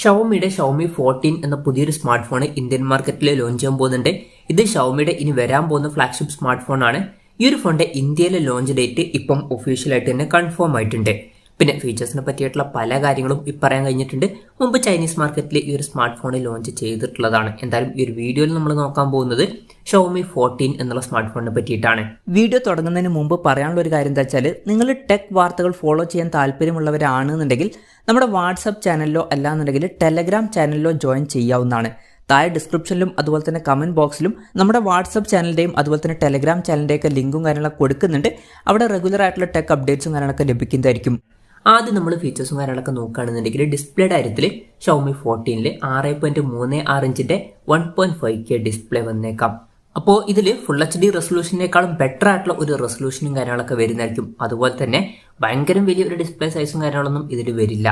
ഷവോമിയുടെ Xiaomi 14 എന്ന പുതിയൊരു smart phone Indian മാർക്കറ്റിൽ ലോഞ്ച് ചെയ്യാൻ പോകുന്നുണ്ട്. ഇത് ഷവോമിയുടെ ഇനി വരാൻ പോകുന്ന ഫ്ലാഗ്ഷിപ്പ് സ്മാർട്ട് ഫോൺ ആണ്. ഈ ഒരു ഫോണിന്റെ ഇന്ത്യയിലെ ലോഞ്ച് ഡേറ്റ് ഇപ്പം ഒഫീഷ്യലായിട്ട് തന്നെ കൺഫേം ആയിട്ടുണ്ട്. പിന്നെ ഫീച്ചേഴ്സിനെ പറ്റിയിട്ടുള്ള പല കാര്യങ്ങളും പറയാൻ കഴിഞ്ഞിട്ടുണ്ട്. മുമ്പ് ചൈനീസ് മാർക്കറ്റിൽ ഈ ഒരു സ്മാർട്ട് ഫോൺ ലോഞ്ച് ചെയ്തിട്ടുള്ളതാണ്. എന്തായാലും ഈ ഒരു വീഡിയോയിൽ നമ്മൾ നോക്കാൻ പോകുന്നത് ഷവോമി 14 എന്നുള്ള സ്മാർട്ട് ഫോണിനെ പറ്റിയിട്ടാണ്. വീഡിയോ തുടങ്ങുന്നതിന് മുമ്പ് പറയാനുള്ള ഒരു കാര്യം എന്താ വെച്ചാൽ, നിങ്ങൾ ടെക് വാർത്തകൾ ഫോളോ ചെയ്യാൻ താല്പര്യമുള്ളവരാണെന്നുണ്ടെങ്കിൽ നമ്മുടെ വാട്സപ്പ് ചാനലിലോ അല്ലാന്നുണ്ടെങ്കിൽ ടെലഗ്രാം ചാനലിലോ ജോയിൻ ചെയ്യാവുന്നതാണ്. താഴെ ഡിസ്ക്രിപ്ഷനിലും അതുപോലെ തന്നെ കമന്റ് ബോക്സിലും നമ്മുടെ വാട്സപ്പ് ചാനലിന്റെയും അതുപോലെ തന്നെ ടെലഗ്രാം ചാനലിന്റെയൊക്കെ ലിങ്കും കാര്യങ്ങളൊക്കെ കൊടുക്കുന്നുണ്ട്. അവിടെ റെഗുലർ ആയിട്ടുള്ള ടെക് അപ്ഡേറ്റ്സും കാര്യങ്ങളൊക്കെ ലഭിക്കുന്നതായിരിക്കും. ആദ്യം നമ്മൾ ഫീച്ചേഴ്സും കാര്യങ്ങളൊക്കെ നോക്കുകയാണെന്നുണ്ടെങ്കിൽ ഡിസ്പ്ലേയുടെ കാര്യത്തിൽ ഷവോമി 14 6.36 ഇഞ്ചിന്റെ 1.5K ഡിസ്പ്ലേ വന്നേക്കാം. അപ്പോൾ ഇതിൽ ഫുൾ HD റെസൊല്യൂഷനേക്കാളും ബെറ്റർ ആയിട്ടുള്ള ഒരു റെസൊല്യൂഷനും കാര്യങ്ങളൊക്കെ വരുന്നതായിരിക്കും. അതുപോലെ തന്നെ ഭയങ്കര വലിയൊരു ഡിസ്പ്ലേ സൈസും കാര്യങ്ങളൊന്നും ഇതിൽ വരില്ല.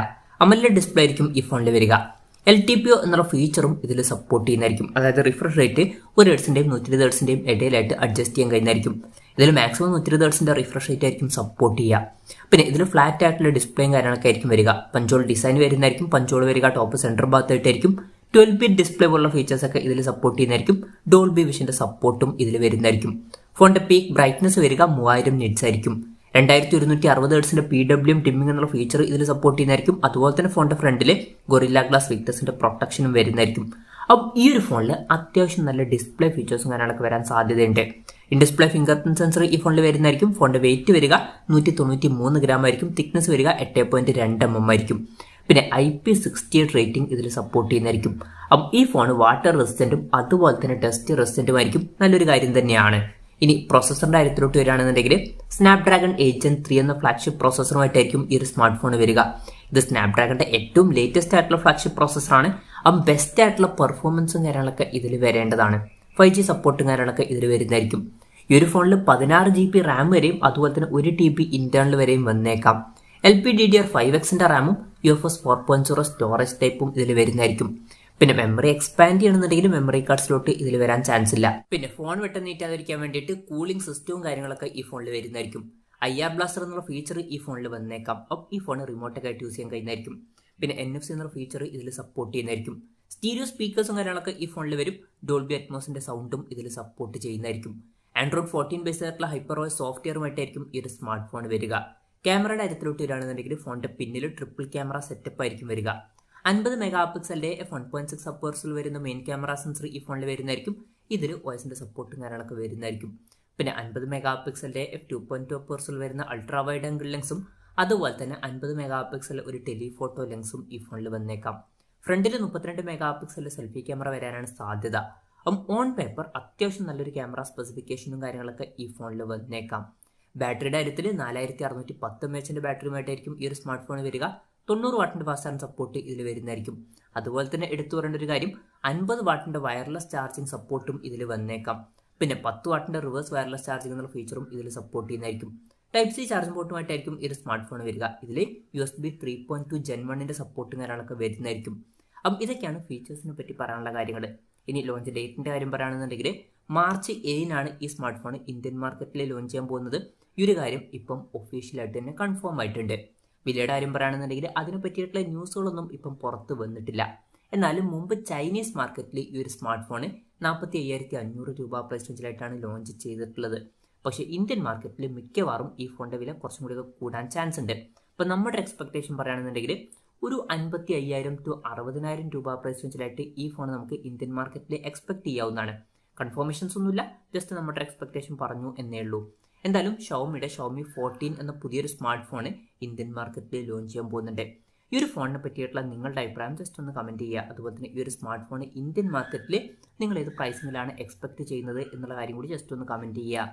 AMOLED ഡിസ്പ്ലേ ആയിരിക്കും ഈ ഫോണിൽ വരിക. LTPO എന്നുള്ള ഫീച്ചറും ഇതിൽ സപ്പോർട്ട് ചെയ്യുന്നതായിരിക്കും. അതായത് റിഫ്രഷ് റേറ്റ് 1 ഹെർട്സിന്റെയും 120 ഹെർട്സിന്റെയും ഇടയിലായിട്ട് അഡ്ജസ്റ്റ് ചെയ്യാൻ കഴിയുന്നതായിരിക്കും. ഇതിൽ മാക്സിമം 120 ഹെർട്സിന്റെ റിഫ്രഷ് റേറ്റ് ആയിരിക്കും സപ്പോർട്ട് ചെയ്യുക. പിന്നെ ഇതിൽ ഫ്ലാറ്റ് ആയിട്ടുള്ള ഡിസ്പ്ലേയും കാര്യങ്ങളൊക്കെ ആയിരിക്കും വരിക. പഞ്ചോൾ ഡിസൈൻ വരുന്നതായിരിക്കും. പഞ്ചോൾ വരിക ടോപ്പ് സെന്റർ ഭാഗത്തായിട്ടായിരിക്കും. 12-bit ഡിസ്പ്ലേ പോലുള്ള ഫീച്ചേഴ്സ് ഒക്കെ ഇതിൽ സപ്പോർട്ട് ചെയ്യുന്നതായിരിക്കും. ഡോൾബി വിഷന്റെ സപ്പോർട്ടും ഇതിൽ വരുന്നതായിരിക്കും. ഫോണിന്റെ പീക്ക് ബ്രൈറ്റ്നസ് വരിക 3000 നിറ്റ്സ് ആയിരിക്കും. 2260 ഹെർട്സിന്റെ PWM ടിമ്മിംഗ് എന്നുള്ള ഫീച്ചർ ഇതിൽ സപ്പോർട്ട് ചെയ്യുന്നതായിരിക്കും. അതുപോലെ തന്നെ ഫോണിന്റെ ഫ്രണ്ടിൽ ഗൊറില്ല ഗ്ലാസ് വിക്ടേഴ്സിന്റെ പ്രൊട്ടക്ഷനും വരുന്നതായിരിക്കും. അപ്പം ഈ ഒരു ഫോണിൽ അത്യാവശ്യം നല്ല ഡിസ്പ്ലേ ഫീച്ചേഴ്സും കാര്യങ്ങളൊക്കെ വരാൻ സാധ്യതയുണ്ട്. In display finger print sensor ഈ ഫോണിൽ വരുന്നതായിരിക്കും. ഫോണിന്റെ വെയിറ്റ് വരിക 193 ഗ്രാം ആയിരിക്കും. തിക്നെസ് വരിക 8.2 mm ആയിരിക്കും. പിന്നെ IP68 റേറ്റിംഗ് ഇതിൽ സപ്പോർട്ട് ചെയ്യുന്നതായിരിക്കും. അപ്പം ഈ ഫോൺ വാട്ടർ റെസിസ്റ്റന്റും അതുപോലെ തന്നെ ഡസ്റ്റ് റെസിസ്റ്റന്റും ആയിരിക്കും. നല്ലൊരു കാര്യം തന്നെയാണ്. ഇനി പ്രോസസറിന്റെ കാര്യത്തിലോട്ട് വരികയാണെന്നുണ്ടെങ്കിൽ സ്നാപ്ഡ്രാഗൺ 8 Gen 3 എന്ന ഫ്ലാഗ്ഷിപ്പ് പ്രോസസറുമായിട്ടായിരിക്കും ഈ ഒരു സ്മാർട്ട് ഫോൺ വരിക. ഇത് സ്നാപ്ഡ്രാഗണിന്റെ ഏറ്റവും ലേറ്റസ്റ്റ് ആയിട്ടുള്ള ഫ്ലാഗ്ഷിപ്പ് പ്രോസസറാണ്. അപ്പം ബെസ്റ്റ് ആയിട്ടുള്ള പെർഫോമൻസും കാര്യങ്ങളൊക്കെ ഇതിൽ വരേണ്ടതാണ്. 5G സപ്പോർട്ടും കാര്യങ്ങളൊക്കെ ഇതിൽ വരുന്നതായിരിക്കും. ഈ ഒരു ഫോണിൽ 16 GB റാം വരെയും അതുപോലെ തന്നെ 1 TB ഇന്റേണൽ വരെയും വന്നേക്കാം. LPDDR5Xന്റെ റാമും UFS 4.0 സ്റ്റോറേജ് ടൈപ്പും ഇതിൽ വരുന്നതായിരിക്കും. പിന്നെ മെമ്മറി എക്സ്പാൻഡ് ചെയ്യണമെന്നുണ്ടെങ്കിൽ മെമ്മറി കാർഡ് സ്ലോട്ട് ഇതിൽ വരാൻ ചാൻസ് ഇല്ല. പിന്നെ ഫോൺ വെട്ടം നീറ്റാതിരിക്കാൻ വേണ്ടിയിട്ട് കൂളിംഗ് സിസ്റ്റവും കാര്യങ്ങളൊക്കെ ഈ ഫോണിൽ വരുന്നതായിരിക്കും. IR ബ്ലാസ്റ്റർ എന്നുള്ള ഫീച്ചർ ഈ ഫോണിൽ വന്നേക്കാം. അപ്പം ഈ ഫോൺ റിമോട്ടൊക്കെ ആയിട്ട് യൂസ് ചെയ്യാൻ കഴിയുന്നതായിരിക്കും. പിന്നെ NFC എന്നുള്ള ഫീച്ചർ ഇതിൽ സപ്പോർട്ട് ചെയ്യുന്നതായിരിക്കും. സ്റ്റീരിയോ സ്പീക്കേഴ്സും കാര്യങ്ങളൊക്കെ ഈ ഫോണിൽ വരും. ഡോൾബി അറ്റ്മോസിന്റെ സൗണ്ടും ഇതിൽ സപ്പോർട്ട് ചെയ്യുന്നതായിരിക്കും. Android 14 ബേസ് ആയിട്ടുള്ള HyperOS സോഫ്റ്റ്വെയറുമായിട്ടായിരിക്കും ഈ ഒരു സ്മാർട്ട് ഫോൺ വരിക. ക്യാമറയുടെ കാര്യത്തിലോട്ട് വരികയാണെന്നുണ്ടെങ്കിൽ ഫോണിന്റെ പിന്നിൽ ട്രിപ്പിൾ ക്യാമറ സെറ്റപ്പ് ആയിരിക്കും വരിക. 50 മെഗാ പിക്സലിന്റെ f1.6 അപ്പേഴ്സിൽ വരുന്ന മെയിൻ ക്യാമറ സെൻസർ ഈ ഫോണിൽ വരുന്നതായിരിക്കും. ഇതിൽ OSന്റെ സപ്പോർട്ടും കാര്യങ്ങളൊക്കെ വരുന്നതായിരിക്കും. പിന്നെ 50 മെഗാ പിക്സലിന്റെ f2.2 അപ്പേഴ്സിൽ വരുന്ന അൾട്രാ വൈഡ് ആംഗിൾ ലെൻസും അതുപോലെ തന്നെ 50 മെഗാ പിക്സൽ ഒരു ടെലിഫോട്ടോ ലെൻസും ഈ ഫോണിൽ വന്നേക്കാം. ഫ്രണ്ടിൽ 32 മെഗാ പിക്സലിന്റെ സെൽഫി ക്യാമറ വരാനാണ് സാധ്യത. ഓൺ പേപ്പർ അത്യാവശ്യം നല്ലൊരു ക്യാമറ സ്പെസിഫിക്കേഷനും കാര്യങ്ങളൊക്കെ ഈ ഫോണിൽ വന്നേക്കാം. ബാറ്ററിയുടെ കാര്യത്തിൽ 4610 mAh ബാറ്ററിയുമായിട്ടായിരിക്കും ഈ ഒരു സ്മാർട്ട് ഫോൺ വരിക. 90 വാട്ടിന്റെ ഫാസ്റ്റ് ചാർജ് സപ്പോർട്ട് ഇതിൽ വരുന്നതായിരിക്കും. അതുപോലെ തന്നെ എടുത്തു പറയേണ്ട ഒരു കാര്യം 50 വാട്ടിന്റെ വയർലെസ് ചാർജിങ് സപ്പോർട്ടും ഇതിൽ വന്നേക്കാം. പിന്നെ 10 വാട്ടിന്റെ റിവേഴ്സ് വയർലെസ് ചാർജിംഗ് എന്നുള്ള ഫീച്ചറും ഇതിൽ സപ്പോർട്ട് ചെയ്യുന്നതായിരിക്കും. Type-C ചാർജിംഗ് പോർട്ടുമായിട്ടായിരിക്കും ഈ ഒരു സ്മാർട്ട് ഫോൺ വരിക. ഇതിൽ USB 3.2 Gen 1ന്റെ സപ്പോർട്ടും കാര്യങ്ങളൊക്കെ വരുന്നതായിരിക്കും. അപ്പം ഇതൊക്കെയാണ് ഫീച്ചേഴ്സിനെ പറ്റി പറയാനുള്ള കാര്യങ്ങൾ. ഇനി ലോഞ്ച് ഡേറ്റിന്റെ കാര്യം പറയുകയാണെന്നുണ്ടെങ്കിൽ March 7 ഈ സ്മാർട്ട് ഫോൺ ഇന്ത്യൻ മാർക്കറ്റിൽ ലോഞ്ച് ചെയ്യാൻ പോകുന്നത്. ഈ ഒരു കാര്യം ഇപ്പം ഒഫീഷ്യലായിട്ട് തന്നെ കൺഫേം ആയിട്ടുണ്ട്. വിലയുടെ കാര്യം പറയുകയാണെന്നുണ്ടെങ്കിൽ അതിനെ പറ്റിയിട്ടുള്ള ന്യൂസുകളൊന്നും ഇപ്പം പുറത്ത് വന്നിട്ടില്ല. എന്നാലും മുമ്പ് ചൈനീസ് മാർക്കറ്റിൽ ഈ ഒരു സ്മാർട്ട് ഫോൺ 45,500 രൂപ പ്രൈസ് റേഞ്ചിലായിട്ടാണ് ലോഞ്ച് ചെയ്തിട്ടുള്ളത്. പക്ഷേ ഇന്ത്യൻ മാർക്കറ്റിൽ മിക്കവാറും ഈ ഫോണിന്റെ വില കുറച്ചും കൂടി കൂടാൻ ചാൻസ് ഉണ്ട്. അപ്പം നമ്മുടെ എക്സ്പെക്ടേഷൻ പറയുകയാണെന്നുണ്ടെങ്കിൽ ഒരു 55,000 to 60,000 രൂപ പ്രൈസ് റേഞ്ചിലായിട്ട് ഈ ഫോൺ നമുക്ക് ഇന്ത്യൻ മാർക്കറ്റിൽ എക്സ്പെക്ട് ചെയ്യാവുന്നതാണ്. കൺഫർമേഷൻസ് ഒന്നുമില്ല, ജസ്റ്റ് നമ്മുടെ എക്സ്പെക്ടേഷൻ പറഞ്ഞു എന്നേ ഉള്ളൂ. എന്തായാലും ഷവോമിയുടെ ഷവോമി 14 എന്ന പുതിയൊരു സ്മാർട്ട് ഫോൺ ഇന്ത്യൻ മാർക്കറ്റിൽ ലോഞ്ച് ചെയ്യാൻ പോകുന്നുണ്ട്. ഈ ഒരു ഫോണിനെ പറ്റിയിട്ടുള്ള നിങ്ങളുടെ അഭിപ്രായം ജസ്റ്റ് ഒന്ന് കമന്റ് ചെയ്യുക. അതുപോലെ തന്നെ ഈ ഒരു സ്മാർട്ട് ഫോൺ ഇന്ത്യൻ മാർക്കറ്റിൽ നിങ്ങൾ ഏത് പ്രൈസിങ്ങിലാണ് എക്സ്പെക്ട് ചെയ്യുന്നത് എന്നുള്ള കാര്യം കൂടി ജസ്റ്റ് ഒന്ന് കമന്റ് ചെയ്യുക.